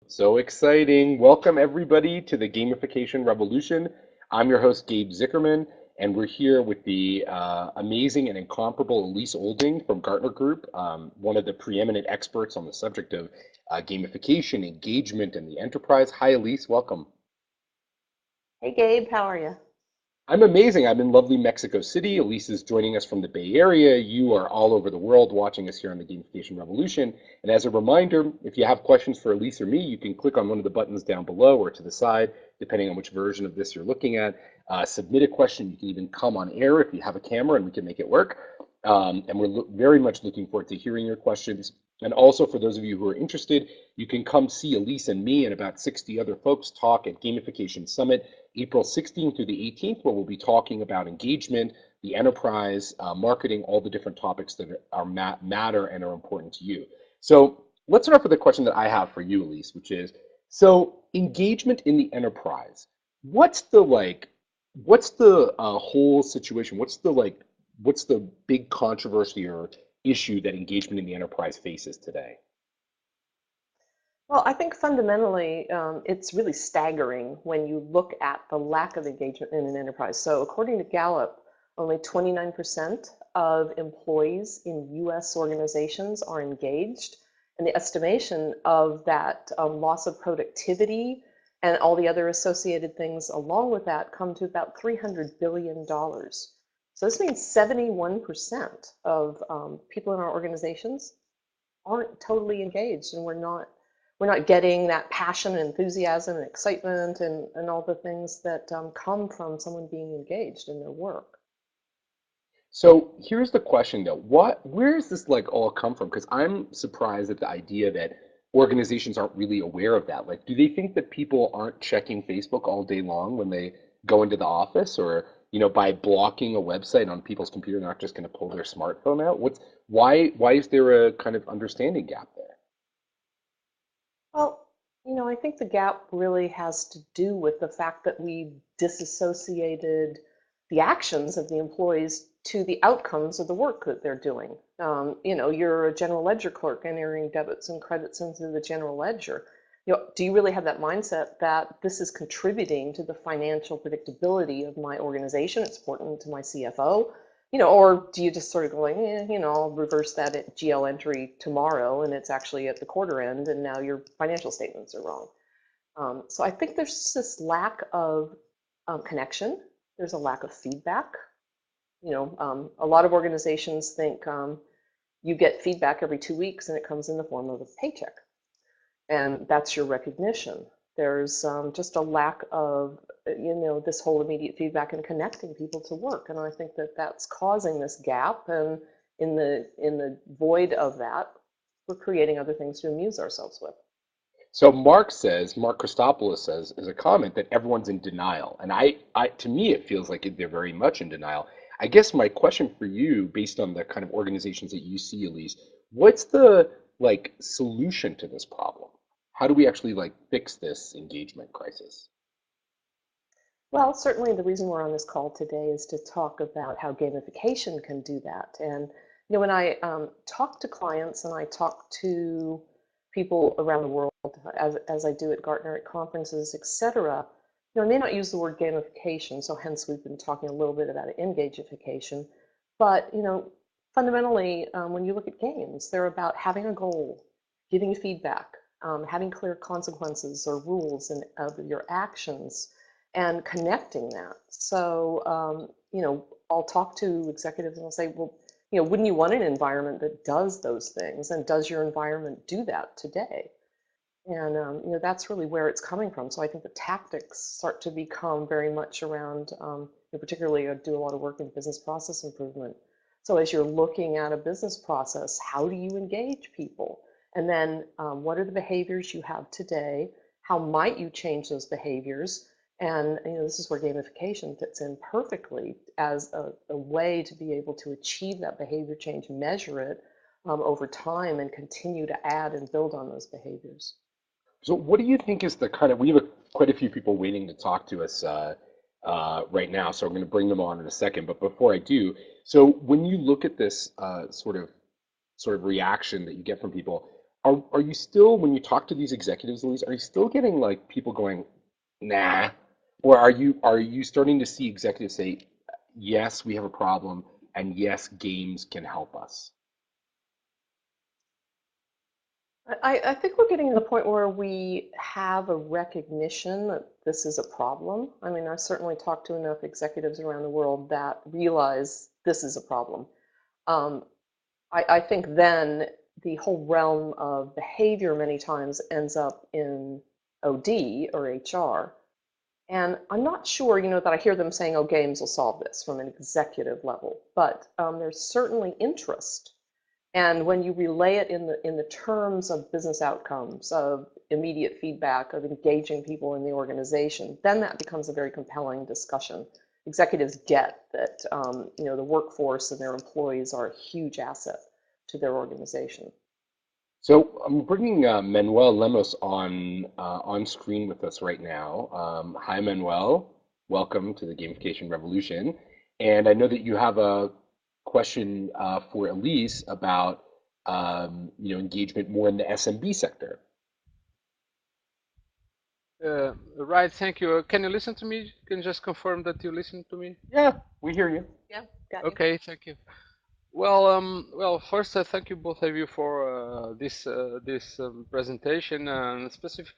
So exciting. Welcome everybody to the Gamification Revolution. I'm your host, Gabe Zichermann, and we're here with the amazing and incomparable Elise Olding from Gartner Group, one of the preeminent experts on the subject of gamification, engagement, and the enterprise. Hi, Elise. Welcome. Hey Gabe, how are you? I'm amazing. I'm in lovely Mexico City. Elise is joining us from the Bay Area. You are all over the world watching us here on the Gamification Revolution. And as a reminder, if you have questions for Elise or me, you can click on one of the buttons down below or to the side, depending on which version of this you're looking at. Submit a question. You can even come on air if you have a camera and we can make it work. And we're very much looking forward to hearing your questions. And also, for those of you who are interested, you can come see Elise and me and about 60 other folks talk at Gamification Summit, April 16th through the 18th, where we'll be talking about engagement, the enterprise, marketing, all the different topics that matter and are important to you. So let's start off with a question that I have for you, Elise, which is, so engagement in the enterprise, what's the whole situation? What's the big controversy or issue that engagement in the enterprise faces today? Well, I think fundamentally it's really staggering when you look at the lack of engagement in an enterprise. So according to Gallup, only 29% of employees in US organizations are engaged. And the estimation of that loss of productivity and all the other associated things along with that come to about $300 billion. So this means 71% of people in our organizations aren't totally engaged, and we're not getting that passion and enthusiasm and excitement and all the things that come from someone being engaged in their work. So here's the question though, where does this all come from? Because I'm surprised at the idea that organizations aren't really aware of that. Like, do they think that people aren't checking Facebook all day long when they go into the office, or by blocking a website on people's computer, they're not just going to pull their smartphone out? Why is there a kind of understanding gap there? Well, I think the gap really has to do with the fact that we disassociated the actions of the employees to the outcomes of the work that they're doing. You're a general ledger clerk entering debits and credits into the general ledger. Do you really have that mindset that this is contributing to the financial predictability of my organization? It's important to my CFO. Or do you just sort of go like, I'll reverse that at GL entry tomorrow, and it's actually at the quarter end, and now your financial statements are wrong. So I think there's this lack of connection. There's a lack of feedback. A lot of organizations think you get feedback every 2 weeks, and it comes in the form of a paycheck, and that's your recognition. There's just a lack of, this whole immediate feedback and connecting people to work, and I think that that's causing this gap. And in the void of that, we're creating other things to amuse ourselves with. So Mark Christopoulos says, as a comment, that everyone's in denial. And to me, it feels like they're very much in denial. I guess my question for you, based on the kind of organizations that you see, Elise, what's the solution to this problem? How do we actually fix this engagement crisis? Well, certainly the reason we're on this call today is to talk about how gamification can do that. And when I talk to clients and I talk to people around the world, as I do at Gartner at conferences, et cetera, I may not use the word gamification, so hence we've been talking a little bit about engagification. But fundamentally, when you look at games, they're about having a goal, giving feedback, having clear consequences or rules of your actions, and connecting that. So, I'll talk to executives and I'll say, well, wouldn't you want an environment that does those things? And does your environment do that today? And that's really where it's coming from. So I think the tactics start to become very much around, particularly I do a lot of work in business process improvement. So as you're looking at a business process, how do you engage people? And then what are the behaviors you have today? How might you change those behaviors? And this is where gamification fits in perfectly as a way to be able to achieve that behavior change, measure it over time, and continue to add and build on those behaviors. So what do you think is the kind of, we have quite a few people waiting to talk to us right now, so I'm going to bring them on in a second. But before I do, so when you look at this sort of reaction that you get from people, are you still, when you talk to these executives, Elise, are you still getting like people going, nah? Or are you starting to see executives say, yes, we have a problem, and yes, games can help us? I think we're getting to the point where we have a recognition that this is a problem. I mean, I've certainly talked to enough executives around the world that realize this is a problem. Um, I think then the whole realm of behavior many times ends up in OD or HR. And I'm not sure, that I hear them saying, oh, games will solve this from an executive level, but there's certainly interest. And when you relay it in the terms of business outcomes, of immediate feedback, of engaging people in the organization, then that becomes a very compelling discussion. Executives get that the workforce and their employees are a huge asset to their organization. So I'm bringing Manuel Lemos on screen with us right now. Hi, Manuel. Welcome to the Gamification Revolution. And I know that you have a question for Elise about engagement more in the SMB sector. Right, thank you. Can you listen to me? Can you just confirm that you listen to me? Yeah, we hear you. Yeah, got you. Okay, thank you. Well, first, thank you both of you for this presentation, and specific,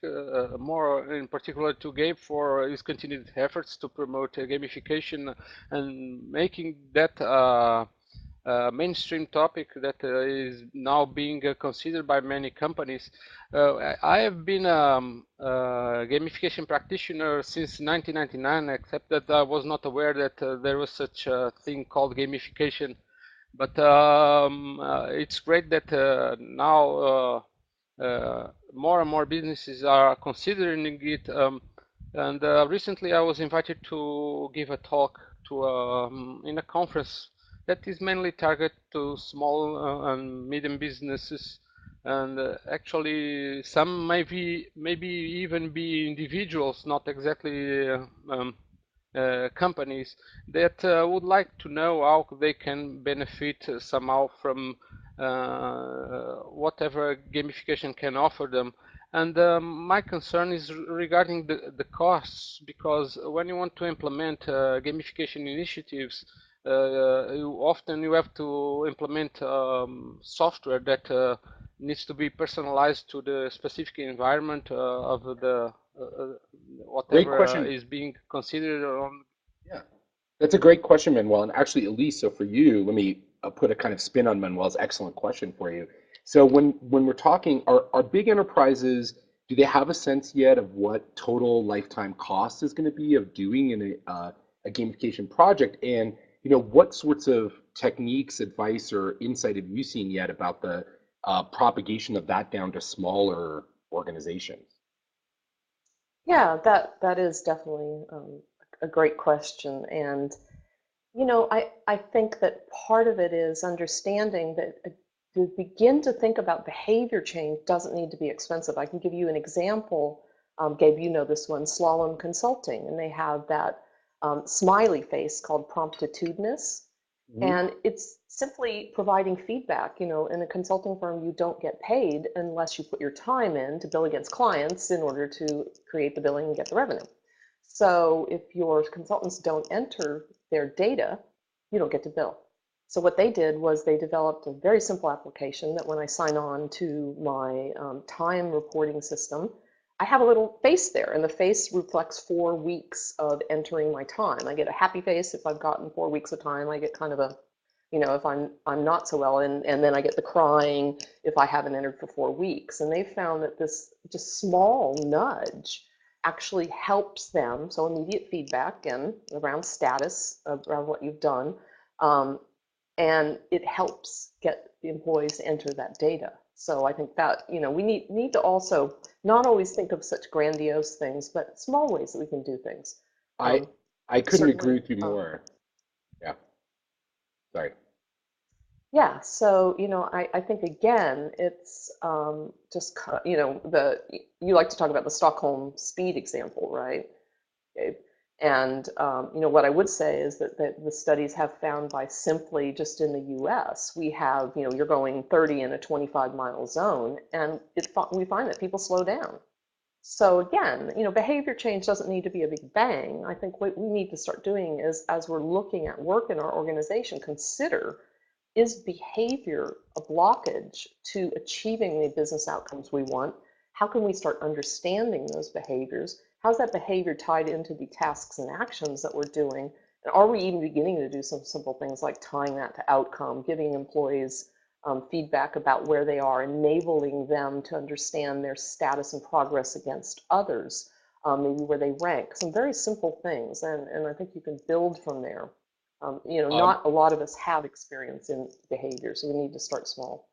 more in particular to Gabe for his continued efforts to promote gamification and making that mainstream topic that is now being considered by many companies. I have been a gamification practitioner since 1999, except that I was not aware that there was such a thing called gamification. But it's great that now more and more businesses are considering it. And recently, I was invited to give a talk to in a conference that is mainly targeted to small and medium businesses, and actually some maybe even be individuals, not exactly companies that would like to know how they can benefit somehow from whatever gamification can offer them. And my concern is regarding the costs, because when you want to implement gamification initiatives, often you have to implement software that needs to be personalized to the specific environment of the Great whatever question. is being considered on. Yeah, that's a great question, Manuel. And actually, Elise, so for you, let me put a kind of spin on Manuel's excellent question for you. So when we're talking, are big enterprises, do they have a sense yet of what total lifetime cost is going to be of doing a gamification project? And what sorts of techniques, advice, or insight have you seen yet about the propagation of that down to smaller organizations? Yeah, that is definitely a great question. And I think that part of it is understanding that to begin to think about behavior change doesn't need to be expensive. I can give you an example. Gabe, you know this one, Slalom Consulting, and they have that smiley face called promptitudinous. Mhm. And it's simply providing feedback. In a consulting firm, you don't get paid unless you put your time in to bill against clients in order to create the billing and get the revenue. So if your consultants don't enter their data, you don't get to bill. So what they did was they developed a very simple application that when I sign on to my time reporting system, I have a little face there, and the face reflects 4 weeks of entering my time. I get a happy face if I've gotten 4 weeks of time. I get kind of a, if I'm not so well, and then I get the crying if I haven't entered for 4 weeks. And they found that this just small nudge actually helps them. So immediate feedback and around status, around what you've done, um, and it helps get the employees to enter that data. So I think that we need to also not always think of such grandiose things, but small ways that we can do things. I Um, I couldn't agree certainly, with you more. Yeah, sorry. yeah. So I think again, it's just the you like to talk about the Stockholm speed example, right? And what I would say is that the studies have found by simply just in the US, we have, you're going 30 in a 25-mile zone, and we find that people slow down. So again, behavior change doesn't need to be a big bang. I think what we need to start doing is, as we're looking at work in our organization, consider, is behavior a blockage to achieving the business outcomes we want? How can we start understanding those behaviors? How's that behavior tied into the tasks and actions that we're doing? And are we even beginning to do some simple things like tying that to outcome, giving employees feedback about where they are, enabling them to understand their status and progress against others, maybe where they rank, some very simple things. And I think you can build from there. Not a lot of us have experience in behavior, so we need to start small.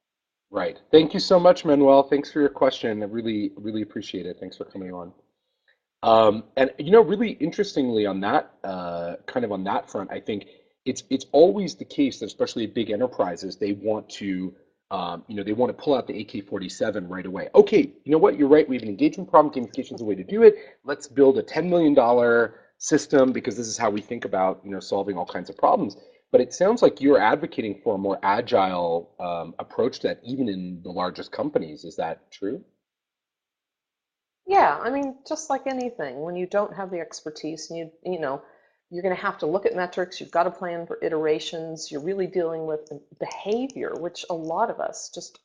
Right. Thank you so much, Manuel. Thanks for your question. I really appreciate it. Thanks for coming on. And really interestingly on that kind of on that front, I think it's always the case that especially at big enterprises, they want to they want to pull out the AK-47 right away. Okay, you know what? You're right. We have an engagement problem. Gamification is a way to do it. Let's build a $10 million system because this is how we think about solving all kinds of problems. But it sounds like you're advocating for a more agile approach to that, even in the largest companies. Is that true? Yeah, I mean, just like anything, when you don't have the expertise, and you're going to have to look at metrics. You've got to plan for iterations. You're really dealing with behavior, which a lot of us just,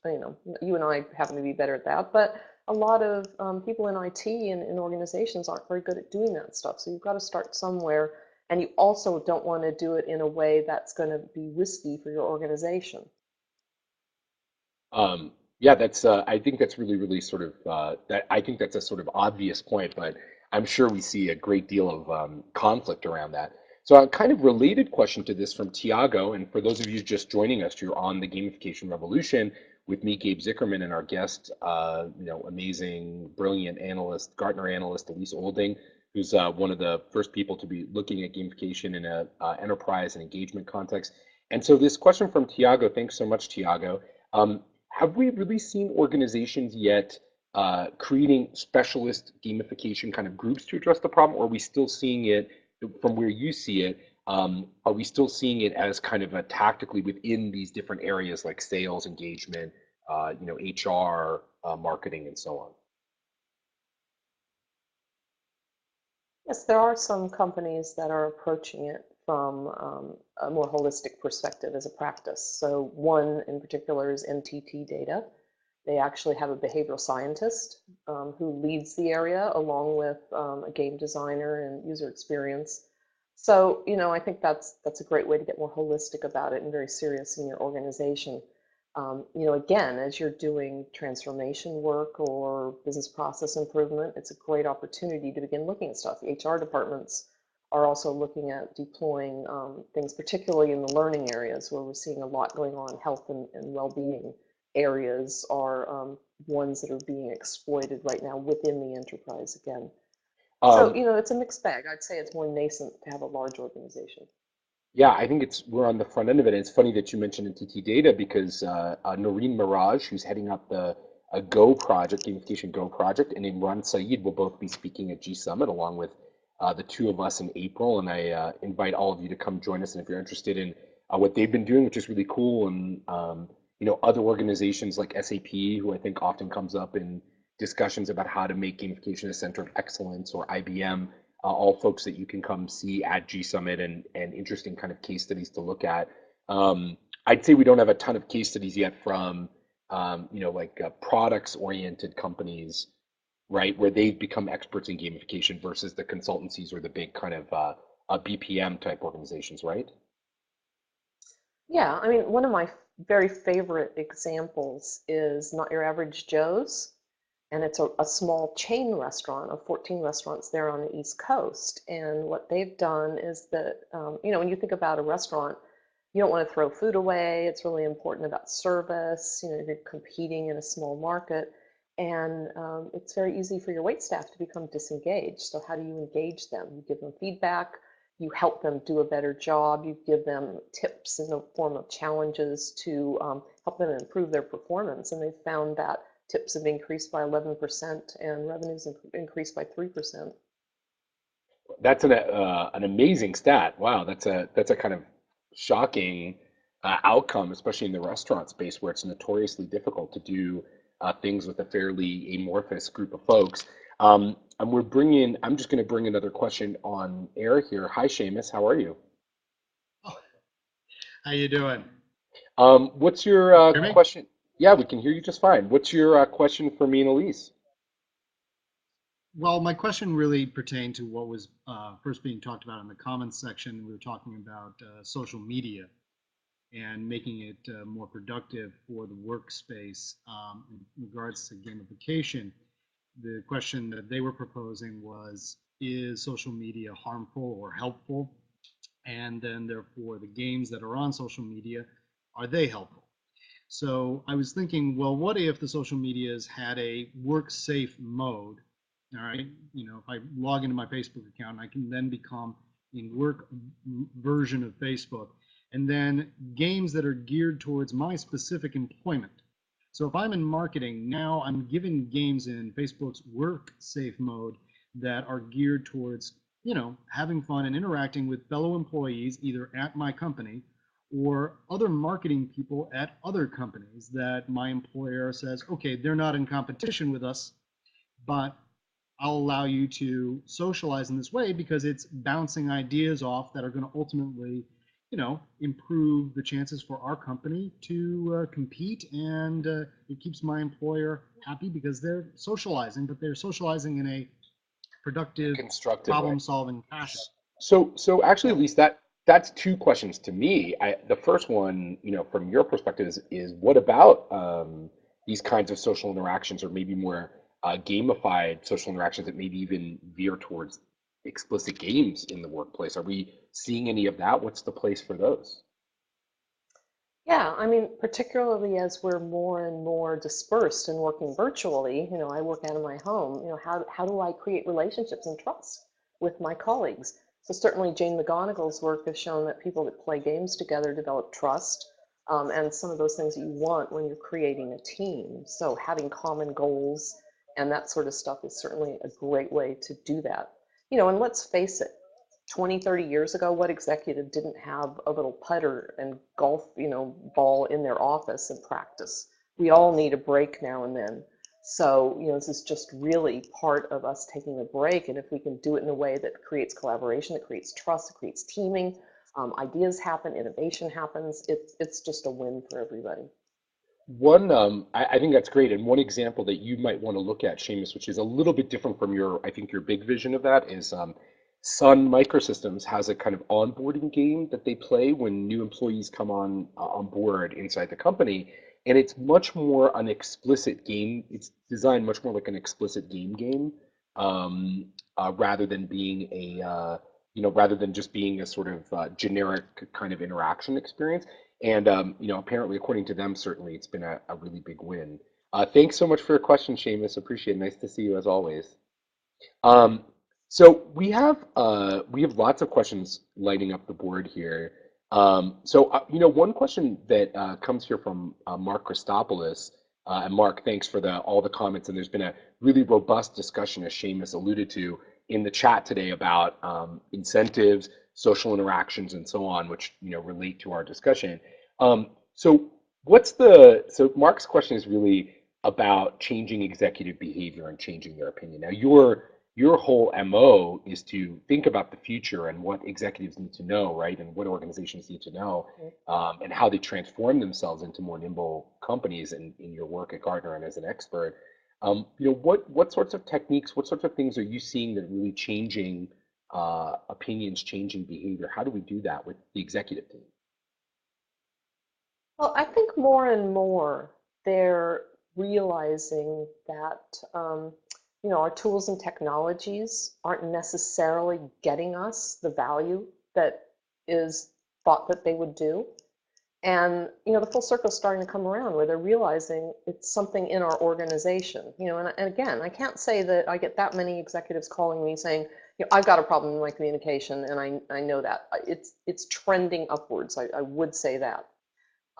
you and I happen to be better at that, but a lot of people in IT and in organizations aren't very good at doing that stuff. So you've got to start somewhere, and you also don't want to do it in a way that's going to be risky for your organization. Yeah, that's I think that's really sort of that I think that's a sort of obvious point, but I'm sure we see a great deal of conflict around that. So a kind of related question to this from Tiago, and for those of you just joining us, you're on the Gamification Revolution with me, Gabe Zichermann, and our guest, amazing, brilliant analyst, Gartner analyst, Elise Olding, who's one of the first people to be looking at gamification in a enterprise and engagement context. And so this question from Tiago, thanks so much, Tiago. Have we really seen organizations yet creating specialist gamification kind of groups to address the problem, or are we still seeing it from where you see it? Are we still seeing it as kind of a tactically within these different areas like sales, engagement, HR, marketing, and so on? Yes, there are some companies that are approaching it from a more holistic perspective as a practice. So one in particular is NTT Data. They actually have a behavioral scientist who leads the area along with a game designer and user experience. So, I think that's a great way to get more holistic about it and very serious in your organization. Again, as you're doing transformation work or business process improvement, it's a great opportunity to begin looking at stuff. HR departments are also looking at deploying things, particularly in the learning areas where we're seeing a lot going on. Health and well-being areas are ones that are being exploited right now within the enterprise again. So, Um, it's a mixed bag. I'd say it's more nascent to have a large organization. Yeah, I think we're on the front end of it. And it's funny that you mentioned NTT Data because Noreen Mirage, who's heading up the a Go project, Gamification Go project, and Imran Saeed will both be speaking at G Summit along with the two of us in April. And I invite all of you to come join us. And if you're interested in what they've been doing, which is really cool, and other organizations like SAP, who I think often comes up in discussions about how to make gamification a center of excellence, or IBM, all folks that you can come see at G Summit, and interesting kind of case studies to look at. I'd say we don't have a ton of case studies yet from products oriented companies, right, where they've become experts in gamification versus the consultancies or the big kind of BPM type organizations, right? Yeah, I mean, one of my very favorite examples is Not Your Average Joe's. And it's a small chain restaurant of 14 restaurants there on the East Coast. And what they've done is that, when you think about a restaurant, you don't want to throw food away. It's really important about service. You're competing in a small market. And it's very easy for your wait staff to become disengaged. So how do you engage them? You give them feedback. You help them do a better job. You give them tips in the form of challenges to help them improve their performance. And they've found that tips have increased by 11% and revenues increased by 3%. That's an amazing stat. Wow, that's a kind of shocking outcome, especially in the restaurant space where it's notoriously difficult to do things with a fairly amorphous group of folks. I'm just going to bring another question on air here. Hi, Seamus, how are you? Oh, how you doing? What's your Hear me? question? Yeah, we can hear you just fine. What's your question for me and Elise? Well, my question really pertained to what was first being talked about in the comments section. We were talking about social media and making it more productive for the workspace in regards to gamification. The question that they were proposing was, is social media harmful or helpful? And then therefore the games that are on social media, are they helpful? So I was thinking, well, what if the social medias had a work safe mode? All right, if I log into my Facebook account, I can then become in work version of Facebook, and then games that are geared towards my specific employment. So if I'm in marketing, now I'm giving games in Facebook's work safe mode that are geared towards, having fun and interacting with fellow employees either at my company or other marketing people at other companies that my employer says, okay, they're not in competition with us, but I'll allow you to socialize in this way because it's bouncing ideas off that are going to ultimately, improve the chances for our company to compete, and it keeps my employer happy because they're socializing, but they're socializing in a productive, Constructive way. problem-solving fashion. So actually, at least that's two questions to me. The first one, from your perspective is what about these kinds of social interactions or maybe more gamified social interactions that maybe even veer towards explicit games in the workplace? Are we seeing any of that? What's the place for those? Yeah, I mean, particularly as we're more and more dispersed and working virtually, I work out of my home, how do I create relationships and trust with my colleagues? So certainly Jane McGonigal's work has shown that people that play games together develop trust, and some of those things that you want when you're creating a team. So having common goals and that sort of stuff is certainly a great way to do that. And let's face it, 20, 30 years ago, what executive didn't have a little putter and golf, ball in their office and practice? We all need a break now and then. So, this is just really part of us taking a break. And if we can do it in a way that creates collaboration, that creates trust, that creates teaming, ideas happen, innovation happens, it's just a win for everybody. I think that's great. And one example that you might want to look at, Seamus, which is a little bit different from I think your big vision of that is Sun Microsystems has a kind of onboarding game that they play when new employees come on board inside the company. And it's much more an explicit game. It's designed much more like an explicit game, rather than being rather than just being a sort of generic kind of interaction experience. And apparently, according to them, certainly it's been a really big win. Thanks so much for your question, Seamus. Appreciate it. Nice to see you as always. Um, so we have lots of questions lighting up the board here. One question that comes here from Mark Christopoulos, and Mark, thanks for all the comments. And there's been a really robust discussion, as Seamus alluded to, in the chat today about incentives, social interactions, and so on, which relate to our discussion. So Mark's question is really about changing executive behavior and changing their opinion. Now, your whole MO is to think about the future and what executives need to know, right? And what organizations need to know, and how they transform themselves into more nimble companies in your work at Gartner and as an expert. What sorts of techniques, what sorts of things are you seeing that are really changing opinions, changing behavior? How do we do that with the executive team? Well, I think more and more they're realizing that our tools and technologies aren't necessarily getting us the value that is thought that they would do. And the full circle is starting to come around where they're realizing it's something in our organization. And again, I can't say that I get that many executives calling me saying, I've got a problem in my communication, and I know that it's trending upwards. I would say that.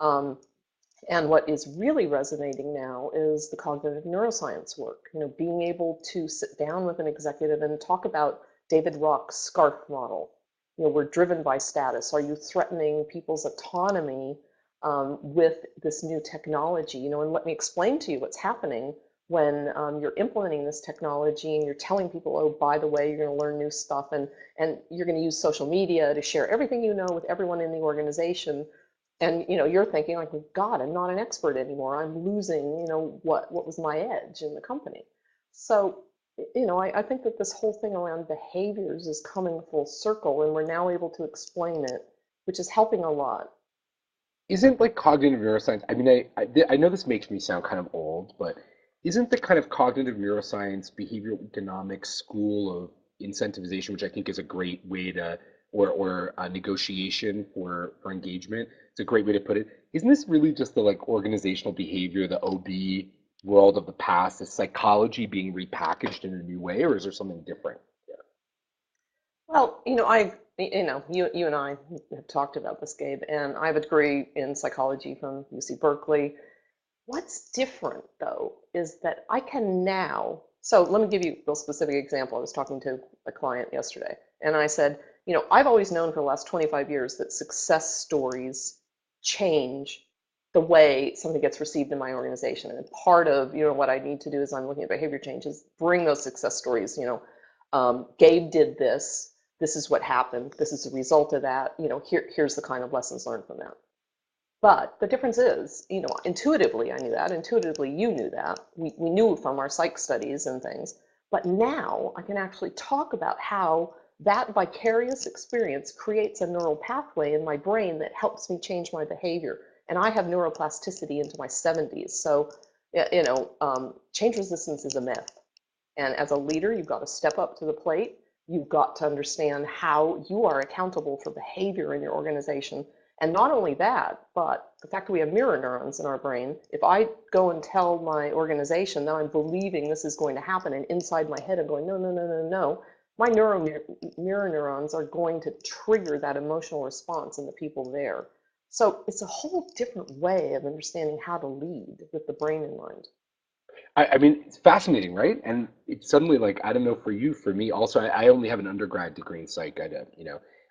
Um, and what is really resonating now is the cognitive neuroscience work, being able to sit down with an executive and talk about David Rock's SCARF model. We're driven by status. Are you threatening people's autonomy with this new technology? And let me explain to you what's happening when you're implementing this technology and you're telling people, oh, by the way, you're going to learn new stuff and you're going to use social media to share everything you know with everyone in the organization. And you're thinking like, God, I'm not an expert anymore. I'm losing, what was my edge in the company. So, I think that this whole thing around behaviors is coming full circle, and we're now able to explain it, which is helping a lot. Isn't like cognitive neuroscience, I mean, I know this makes me sound kind of old, but isn't the kind of cognitive neuroscience, behavioral economics school of incentivization, which I think is a great way to, or negotiation for engagement, it's a great way to put it. Isn't this really just the like organizational behavior, the OB world of the past, the psychology being repackaged in a new way, or is there something different? Well, you and I have talked about this, Gabe, and I have a degree in psychology from UC Berkeley. What's different, though, is that I can now, so let me give you a real specific example. I was talking to a client yesterday, and I said, I've always known for the last 25 years that success stories change the way something gets received in my organization. And part of, what I need to do is I'm looking at behavior changes, bring those success stories, Gabe did this. This is what happened. This is the result of that. Here's the kind of lessons learned from that. But the difference is, intuitively I knew that. Intuitively you knew that. We knew from our psych studies and things. But now I can actually talk about how that vicarious experience creates a neural pathway in my brain that helps me change my behavior. And I have neuroplasticity into my 70s. So, change resistance is a myth. And as a leader, you've got to step up to the plate. You've got to understand how you are accountable for behavior in your organization. And not only that, but the fact that we have mirror neurons in our brain, if I go and tell my organization that I'm believing this is going to happen, and inside my head I'm going, no, no, no, no, no, my mirror neurons are going to trigger that emotional response in the people there. So it's a whole different way of understanding how to lead with the brain in mind. I mean, it's fascinating, right? And it's suddenly like, I don't know for you, for me also, I only have an undergrad degree in psych,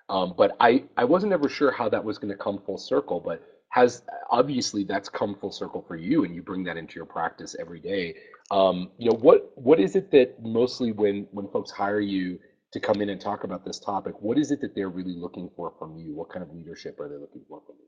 but I wasn't ever sure how that was going to come full circle, but has obviously that's come full circle for you and you bring that into your practice every day. What is it that mostly when folks hire you to come in and talk about this topic, what is it that they're really looking for from you? What kind of leadership are they looking for from you?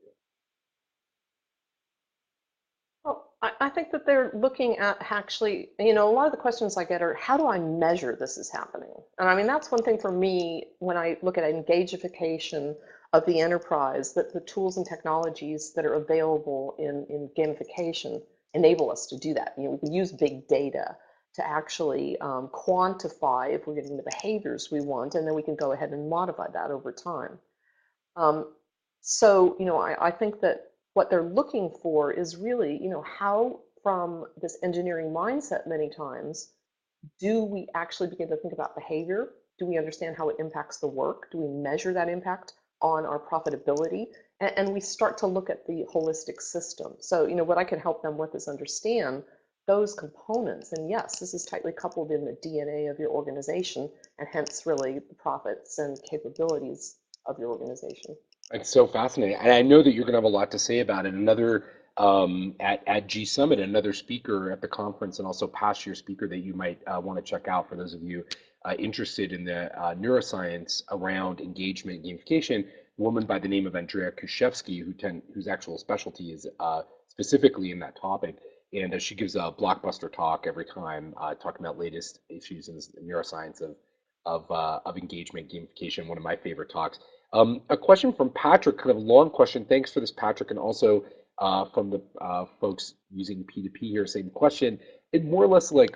Well, I think that they're looking at actually, a lot of the questions I get are, how do I measure this is happening? And I mean, that's one thing for me when I look at engagification of the enterprise, that the tools and technologies that are available in gamification enable us to do that. We can use big data to actually quantify if we're getting the behaviors we want, and then we can go ahead and modify that over time. So, I think that what they're looking for is really, how from this engineering mindset many times, do we actually begin to think about behavior? Do we understand how it impacts the work? Do we measure that impact on our profitability? And we start to look at the holistic system. So, what I can help them with is understand those components. And yes, this is tightly coupled in the DNA of your organization, and hence really the profits and capabilities of your organization. It's so fascinating, and I know that you're going to have a lot to say about it. Another at G Summit, another speaker at the conference, and also past year speaker that you might want to check out for those of you interested in the neuroscience around engagement and gamification. A woman by the name of Andrea Kushevsky, whose actual specialty is specifically in that topic, and she gives a blockbuster talk every time talking about latest issues in the neuroscience of engagement gamification. One of my favorite talks. A question from Patrick, kind of a long question. Thanks for this, Patrick, and also from the folks using P2P here, same question. And more or less like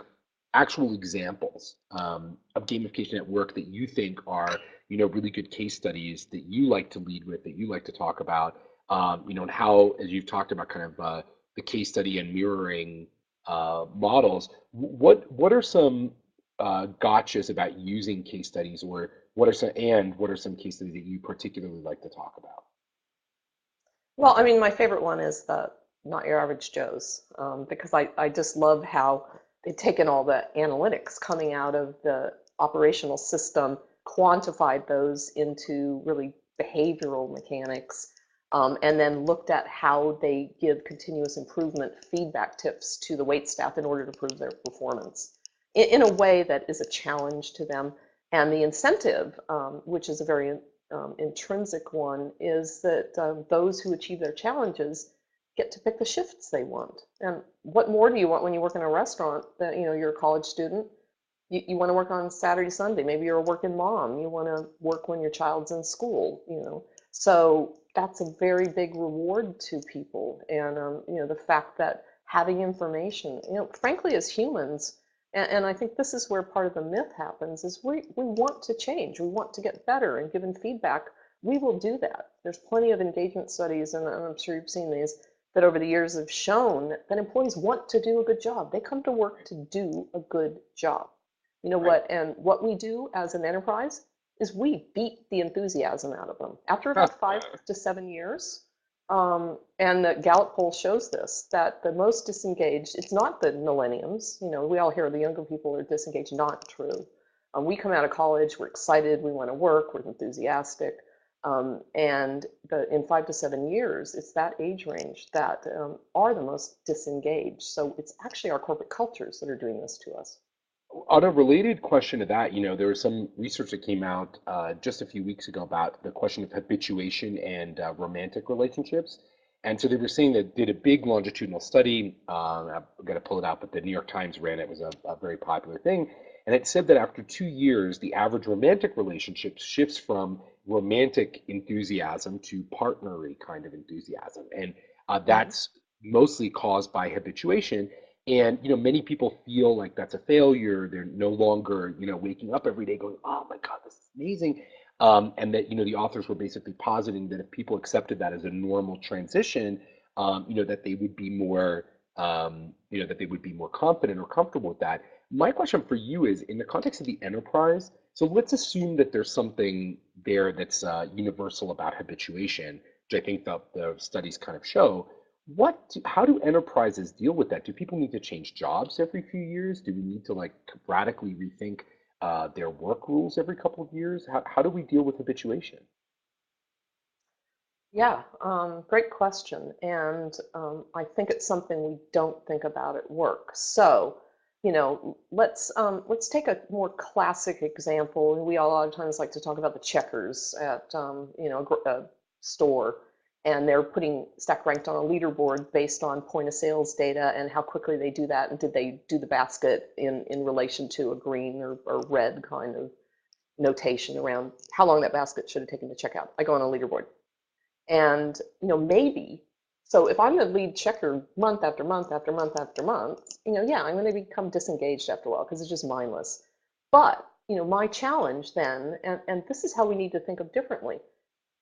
actual examples of gamification at work that you think are, really good case studies that you like to lead with, that you like to talk about, and how, as you've talked about, kind of the case study and mirroring models. What are some gotchas about using case studies, or what are some case studies that you particularly like to talk about? Well, I mean, my favorite one is the Not Your Average Joes, because I just love how they've taken all the analytics coming out of the operational system, quantified those into really behavioral mechanics, and then looked at how they give continuous improvement feedback tips to the wait staff in order to improve their performance in a way that is a challenge to them. And the incentive, which is a very intrinsic one, is that those who achieve their challenges get to pick the shifts they want. And what more do you want when you work in a restaurant that, you're a college student? You want to work on Saturday, Sunday. Maybe you're a working mom. You want to work when your child's in school. So that's a very big reward to people. And, the fact that having information, frankly, as humans, and I think this is where part of the myth happens, is we want to change. We want to get better, and given feedback, we will do that. There's plenty of engagement studies, and I'm sure you've seen these, that over the years have shown that employees want to do a good job. They come to work to do a good job. You know what? And what we do as an enterprise is we beat the enthusiasm out of them. After about 5 to 7 years, and the Gallup poll shows this, that the most disengaged, it's not the millenniums. We all hear the younger people are disengaged. Not true. We come out of college, we're excited, we want to work, we're enthusiastic. And in 5 to 7 years, it's that age range that are the most disengaged. So it's actually our corporate cultures that are doing this to us. On a related question to that, there was some research that came out just a few weeks ago about the question of habituation and romantic relationships. And so they were saying that did a big longitudinal study. I've got to pull it out, but the New York Times ran it. It was a very popular thing. And it said that after 2 years, the average romantic relationship shifts from romantic enthusiasm to partnery kind of enthusiasm. And that's mostly caused by habituation. And many people feel like that's a failure. They're no longer waking up every day going, "Oh my God, this is amazing," and that the authors were basically positing that if people accepted that as a normal transition, that they would be more confident or comfortable with that. My question for you is, in the context of the enterprise, so let's assume that there's something there that's universal about habituation, which I think the studies kind of show. How do enterprises deal with that? Do people need to change jobs every few years? Do we need to radically rethink their work rules every couple of years? How do we deal with habituation? Yeah, great question. And I think it's something we don't think about at work. So, let's take a more classic example. And we all a lot of times like to talk about the checkers at a store, and they're putting stack ranked on a leaderboard based on point of sales data and how quickly they do that, and did they do the basket in relation to a green or red kind of notation around how long that basket should have taken to check out. I go on a leaderboard. And maybe, so if I'm the lead checker month after month after month after month, yeah, I'm going to become disengaged after a while because it's just mindless. But my challenge then, and this is how we need to think of differently.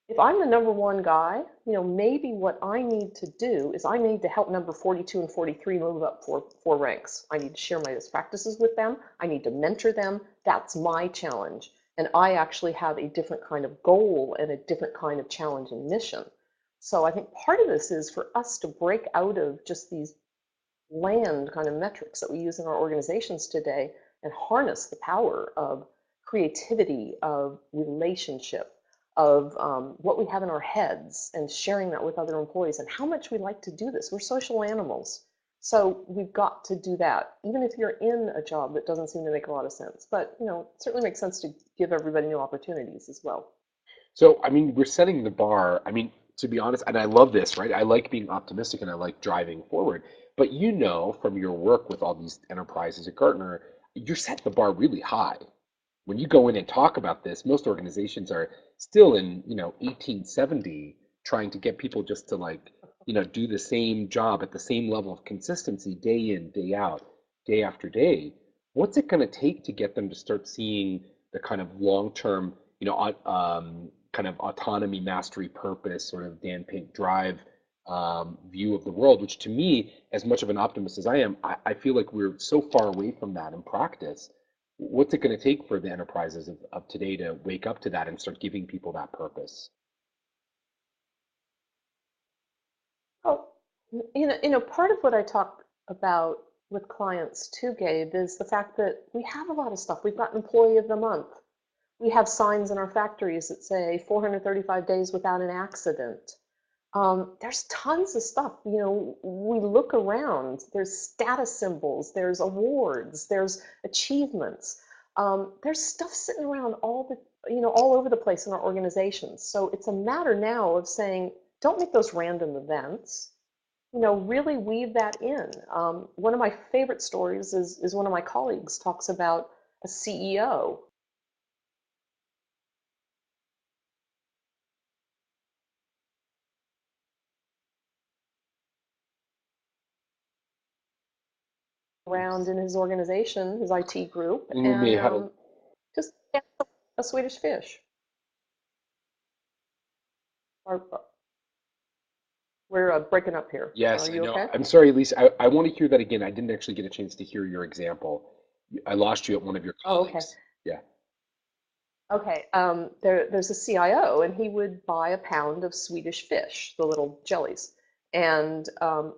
If I'm the number one guy, maybe what I need to do is I need to help number 42 and 43 move up four ranks. I need to share my best practices with them. I need to mentor them. That's my challenge. And I actually have a different kind of goal and a different kind of challenge and mission. So I think part of this is for us to break out of just these bland kind of metrics that we use in our organizations today and harness the power of creativity, of relationship, of what we have in our heads, and sharing that with other employees, and how much we like to do this. We're social animals. So we've got to do that, even if you're in a job that doesn't seem to make a lot of sense. But it certainly makes sense to give everybody new opportunities as well. So, I mean, we're setting the bar. I mean, to be honest, and I love this, right? I like being optimistic and I like driving forward. But from your work with all these enterprises at Gartner, you're setting the bar really high. When you go in and talk about this, most organizations are still in, 1870, trying to get people just to do the same job at the same level of consistency day in, day out, day after day. What's it going to take to get them to start seeing the kind of long-term, kind of autonomy, mastery, purpose, sort of Dan Pink drive view of the world, which to me, as much of an optimist as I am, I feel like we're so far away from that in practice. What's it going to take for the enterprises of today to wake up to that and start giving people that purpose? Well, part of what I talk about with clients too, Gabe, is the fact that we have a lot of stuff. We've got Employee of the Month. We have signs in our factories that say 435 days without an accident. There's tons of stuff. You know, we look around, there's status symbols, there's awards, there's achievements. There's stuff sitting around all over the place in our organizations. So it's a matter now of saying, don't make those random events. You know, really weave that in. One of my favorite stories is one of my colleagues talks about a CEO around in his organization, his IT group, And we may and have just a Swedish fish. We're breaking up here. yes, Are I you know. okay? I'm sorry, Elise. I want to hear that again. I didn't actually get a chance to hear your example. I lost you at one of your Oh, okay. colleagues. Yeah. Okay. There's a CIO, and he would buy a pound of Swedish fish, the little jellies. And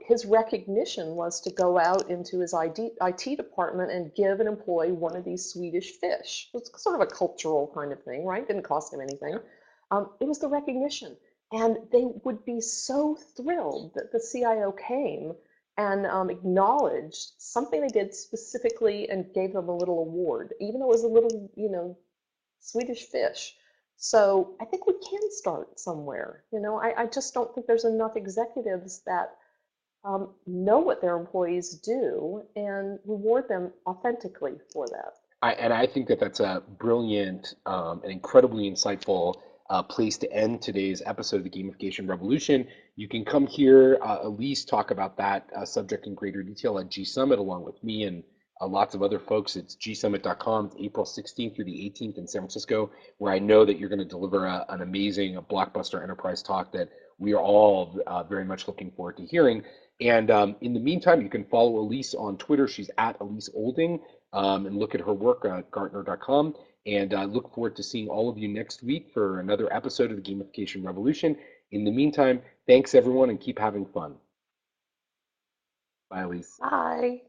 his recognition was to go out into his IT department and give an employee one of these Swedish fish. It's sort of a cultural kind of thing, right? Didn't cost him anything. It was the recognition. And they would be so thrilled that the CIO came and acknowledged something they did specifically and gave them a little award, even though it was a little, Swedish fish. So I think we can start somewhere. You know, I just don't think there's enough executives that know what their employees do and reward them authentically for that. And I think that that's a brilliant and incredibly insightful place to end today's episode of the Gamification Revolution. You can come here, Elise, talk about that subject in greater detail at G Summit along with me and lots of other folks. It's gsummit.com. It's April 16th through the 18th in San Francisco, where I know that you're going to deliver an amazing, blockbuster enterprise talk that we are all very much looking forward to hearing. And in the meantime, you can follow Elise on Twitter. She's at Elise Olding. And look at her work at Gartner.com. And I look forward to seeing all of you next week for another episode of the Gamification Revolution. In the meantime, thanks everyone and keep having fun. Bye, Elise. Bye.